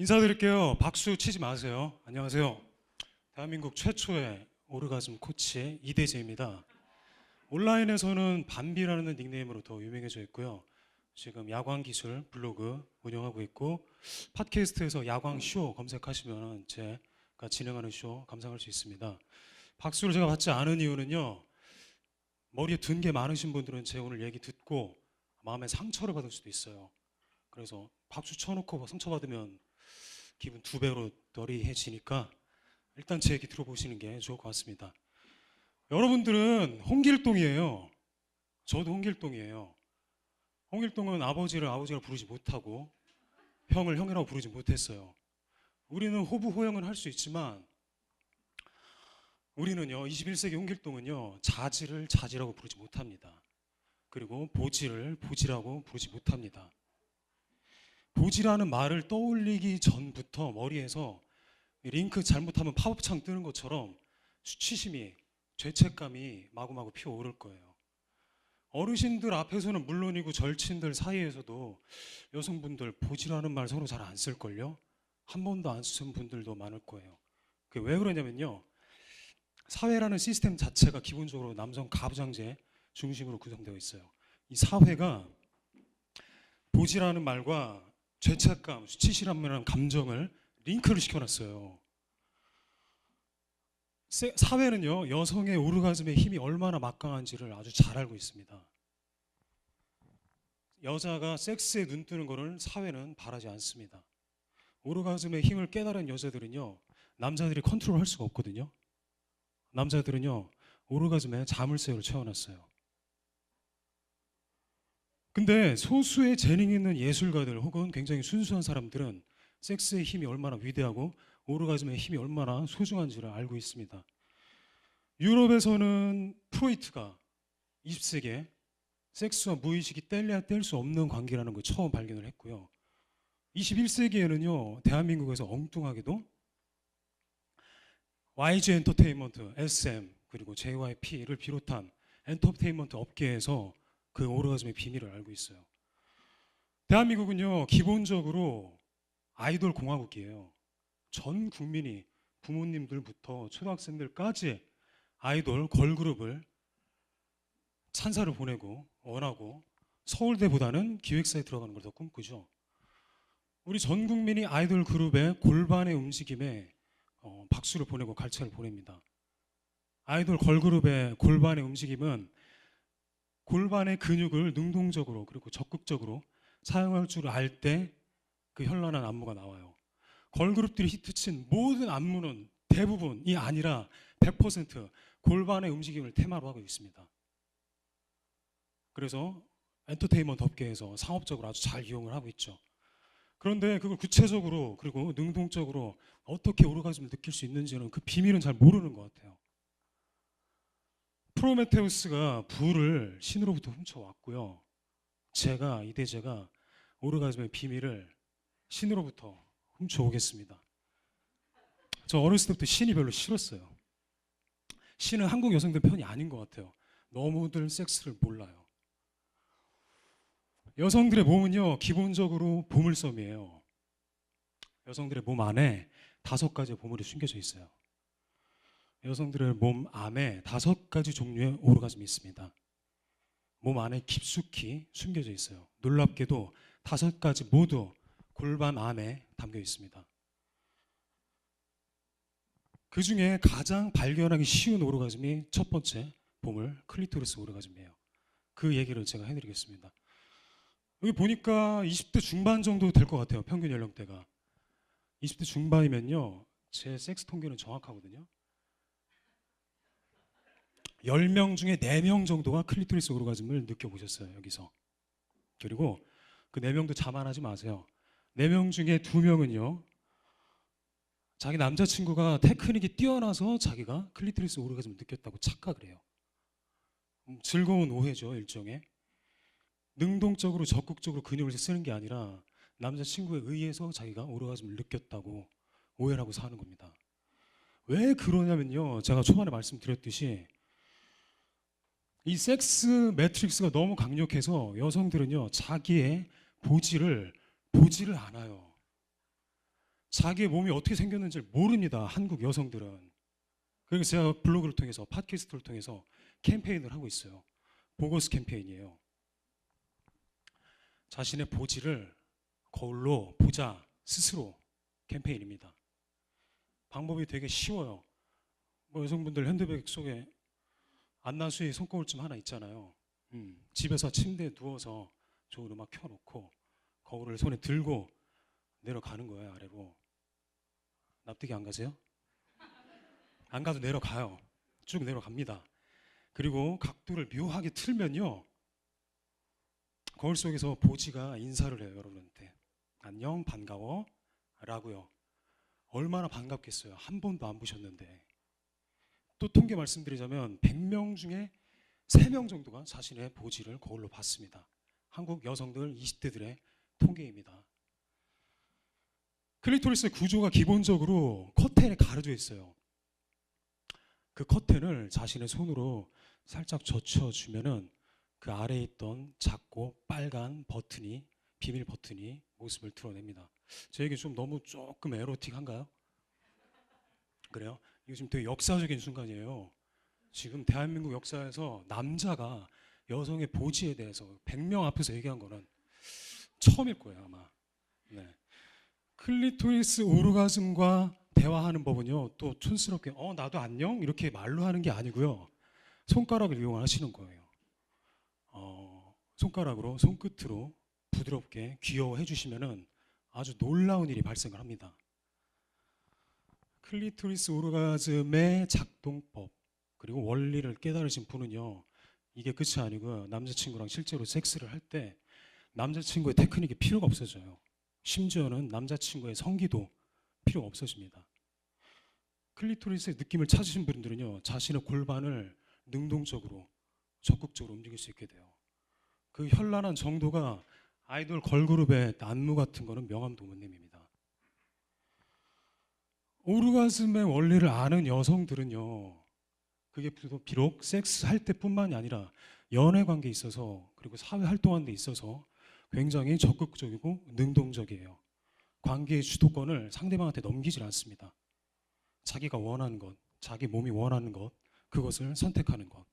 인사드릴게요. 박수 치지 마세요. 안녕하세요. 대한민국 최초의 오르가즘 코치 이대재입니다. 온라인에서는 밤비라는 닉네임으로 더 유명해져 있고요. 지금 야광기술 블로그 운영하고 있고 팟캐스트에서 야광쇼 검색하시면 제가 진행하는 쇼 감상할 수 있습니다. 박수를 제가 받지 않은 이유는요. 머리에 든 게 많으신 분들은 제 오늘 얘기 듣고 마음에 상처를 받을 수도 있어요. 그래서 박수 쳐놓고 상처받으면 기분 2배로 덜이해지니까 일단 제 얘기 들어보시는 게 좋을 것 같습니다. 여러분들은 홍길동이에요. 저도 홍길동이에요. 홍길동은 아버지를 아버지라 부르지 못하고 형을 형이라고 부르지 못했어요. 우리는 호부 호형은 할 수 있지만 우리는요 21세기 홍길동은요 자지를 자지라고 부르지 못합니다. 그리고 보지를 보지라고 부르지 못합니다. 보지라는 말을 떠올리기 전부터 머리에서 링크 잘못하면 팝업창 뜨는 것처럼 수치심이 죄책감이 마구마구 피어오를 거예요. 어르신들 앞에서는 물론이고 절친들 사이에서도 여성분들 보지라는 말 서로 잘 안 쓸걸요? 한 번도 안 쓴 분들도 많을 거예요. 그게 왜 그러냐면요 사회라는 시스템 자체가 기본적으로 남성 가부장제 중심으로 구성되어 있어요. 이 사회가 보지라는 말과 죄책감, 수치심이라는 감정을 링크를 시켜놨어요. 사회는요 여성의 오르가즘의 힘이 얼마나 막강한지를 아주 잘 알고 있습니다. 여자가 섹스에 눈 뜨는 것을 사회는 바라지 않습니다. 오르가즘의 힘을 깨달은 여자들은요 남자들이 컨트롤할 수가 없거든요. 남자들은요 오르가즘에 자물쇠로 채워놨어요. 근데 소수의 재능 있는 예술가들 혹은 굉장히 순수한 사람들은 섹스의 힘이 얼마나 위대하고 오르가즘의 힘이 얼마나 소중한지를 알고 있습니다. 유럽에서는 프로이트가 20세기에 섹스와 무의식이 뗄래야 뗄 수 없는 관계라는 걸 처음 발견을 했고요. 21세기에는요 대한민국에서 엉뚱하게도 YG 엔터테인먼트, SM 그리고 JYP를 비롯한 엔터테인먼트 업계에서 그 오르가즘의 비밀을 알고 있어요. 대한민국은요 기본적으로 아이돌 공화국이에요. 전 국민이 부모님들부터 초등학생들까지 아이돌 걸그룹을 찬사를 보내고 원하고 서울대보다는 기획사에 들어가는 걸 더 꿈꾸죠. 우리 전 국민이 아이돌 그룹의 골반의 움직임에 박수를 보내고 갈채를 보냅니다. 아이돌 걸그룹의 골반의 움직임은 골반의 근육을 능동적으로 그리고 적극적으로 사용할 줄 알 때 그 현란한 안무가 나와요. 걸그룹들이 히트친 모든 안무는 대부분이 아니라 100% 골반의 움직임을 테마로 하고 있습니다. 그래서 엔터테인먼트 업계에서 상업적으로 아주 잘 이용을 하고 있죠. 그런데 그걸 구체적으로 그리고 능동적으로 어떻게 오르가즘을 느낄 수 있는지는 그 비밀은 잘 모르는 것 같아요. 프로메테우스가 불을 신으로부터 훔쳐왔고요. 이대재가 오르가즘의 비밀을 신으로부터 훔쳐오겠습니다. 저 어렸을 때부터 신이 별로 싫었어요. 신은 한국 여성들 편이 아닌 것 같아요. 너무들 섹스를 몰라요. 여성들의 몸은요 기본적으로 보물섬이에요. 여성들의 몸 안에 5가지의 보물이 숨겨져 있어요. 여성들의 몸 안에 5가지 종류의 오르가즘이 있습니다. 몸 안에 깊숙이 숨겨져 있어요. 놀랍게도 5가지 모두 골반 안에 담겨 있습니다. 그 중에 가장 발견하기 쉬운 오르가즘이 첫 번째 보물 클리토리스 오르가즘이에요. 그 얘기를 제가 해드리겠습니다. 여기 보니까 20대 중반 정도 될 것 같아요. 평균 연령대가 20대 중반이면요 제 섹스 통계는 정확하거든요. 10명 중에 4명 정도가 클리토리스 오르가즘을 느껴보셨어요. 여기서. 그리고 그 4명도 자만하지 마세요. 4명 중에 2명은요 자기 남자친구가 테크닉이 뛰어나서 자기가 클리토리스 오르가즘을 느꼈다고 착각을 해요. 즐거운 오해죠. 일종의 능동적으로 적극적으로 근육을 쓰는 게 아니라 남자친구에 의해서 자기가 오르가즘을 느꼈다고 오해를 하고 사는 겁니다. 왜 그러냐면요 제가 초반에 말씀드렸듯이 이 섹스 매트릭스가 너무 강력해서 여성들은요 자기의 보지를 않아요. 자기의 몸이 어떻게 생겼는지 모릅니다. 한국 여성들은. 그래서 제가 블로그를 통해서 팟캐스트를 통해서 캠페인을 하고 있어요. 보고스 캠페인이에요. 자신의 보지를 거울로 보자 스스로 캠페인입니다. 방법이 되게 쉬워요. 뭐 여성분들 핸드백 속에 안나수의 손거울쯤 하나 있잖아요. 집에서 침대에 누워서 좋은 음악 켜놓고 거울을 손에 들고 내려가는 거예요. 아래로. 납득이 안 가세요? 안 가도 내려가요. 쭉 내려갑니다. 그리고 각도를 묘하게 틀면요, 거울 속에서 보지가 인사를 해요. 여러분한테 안녕 반가워 라고요. 얼마나 반갑겠어요. 한 번도 안 보셨는데. 또 통계 말씀드리자면 100명 중에 3명 정도가 자신의 보지를 거울로 봤습니다. 한국 여성들 20대들의 통계입니다. 클리토리스의 구조가 기본적으로 커튼에 가려져 있어요. 그 커튼을 자신의 손으로 살짝 젖혀주면은 그 아래에 있던 작고 빨간 버튼이, 비밀 버튼이 모습을 드러냅니다. 제 얘기 좀 너무 조금 에로틱한가요? 그래요? 이거 지금 되게 역사적인 순간이에요. 지금 대한민국 역사에서 남자가 여성의 보지에 대해서 100명 앞에서 얘기한 거는 처음일 거예요, 아마. 네. 클리토리스 오르가즘과 대화하는 법은요, 또 촌스럽게 나도 안녕 이렇게 말로 하는 게 아니고요, 손가락을 이용하시는 거예요. 손가락으로, 손끝으로 부드럽게 귀여워해 주시면은 아주 놀라운 일이 발생을 합니다. 클리토리스 오르가즘의 작동법 그리고 원리를 깨달으신 분은요, 이게 끝이 아니고요, 남자친구랑 실제로 섹스를 할 때 남자친구의 테크닉이 필요가 없어져요. 심지어는 남자친구의 성기도 필요가 없어집니다. 클리토리스의 느낌을 찾으신 분들은요, 자신의 골반을 능동적으로 적극적으로 움직일 수 있게 돼요. 그 현란한 정도가 아이돌 걸그룹의 안무 같은 거는 명함도무님입니다. 오르가즘의 원리를 아는 여성들은요, 그게 비록 섹스할 때뿐만이 아니라 연애 관계에 있어서 그리고 사회 활동하는 데 있어서 굉장히 적극적이고 능동적이에요. 관계의 주도권을 상대방한테 넘기질 않습니다. 자기가 원하는 것, 자기 몸이 원하는 것, 그것을 선택하는 것.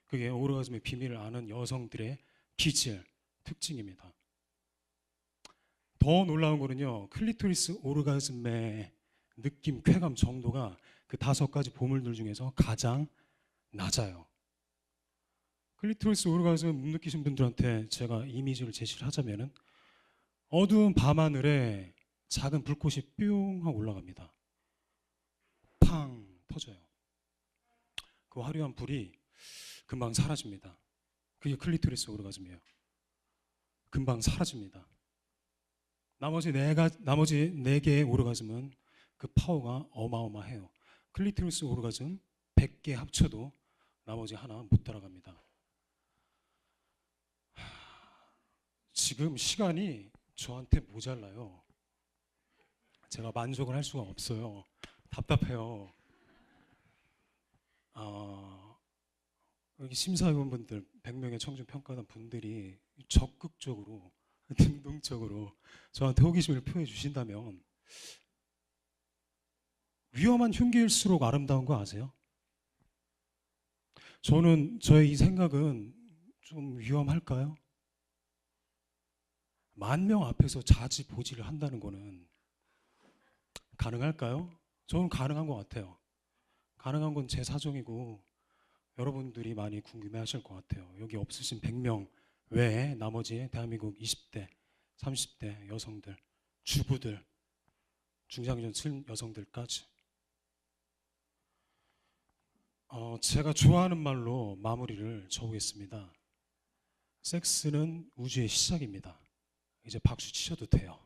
그게 오르가즘의 비밀을 아는 여성들의 기질, 특징입니다. 더 놀라운 거는요, 클리토리스 오르가즘의 느낌, 쾌감 정도가 그 5가지 보물들 중에서 가장 낮아요. 클리토리스 오르가즘 못 느끼신 분들한테 제가 이미지를 제시를 하자면은 어두운 밤하늘에 작은 불꽃이 뿅 하고 올라갑니다. 팡 터져요. 그 화려한 불이 금방 사라집니다. 그게 클리토리스 오르가즘이에요. 금방 사라집니다. 나머지 4개의 오르가즘은 그 파워가 어마어마해요. 클리토리스 오르가즘 100개 합쳐도 나머지 하나 못 따라갑니다. 지금 시간이 저한테 모자라요. 제가 만족을 할 수가 없어요. 답답해요. 여기 심사위원분들 100명의 청중 평가단 분들이 적극적으로 능동적으로 저한테 호기심을 표해 주신다면, 위험한 흉기일수록 아름다운 거 아세요? 저의 이 생각은 좀 위험할까요? 10,000명 앞에서 자지보지를 한다는 거는 가능할까요? 저는 가능한 것 같아요. 가능한 건 제 사정이고 여러분들이 많이 궁금해하실 것 같아요. 여기 없으신 100명 외에 나머지 대한민국 20대, 30대 여성들, 주부들, 중장년 층 여성들까지. 제가 좋아하는 말로 마무리를 져보겠습니다. 섹스는 우주의 시작입니다. 이제 박수 치셔도 돼요.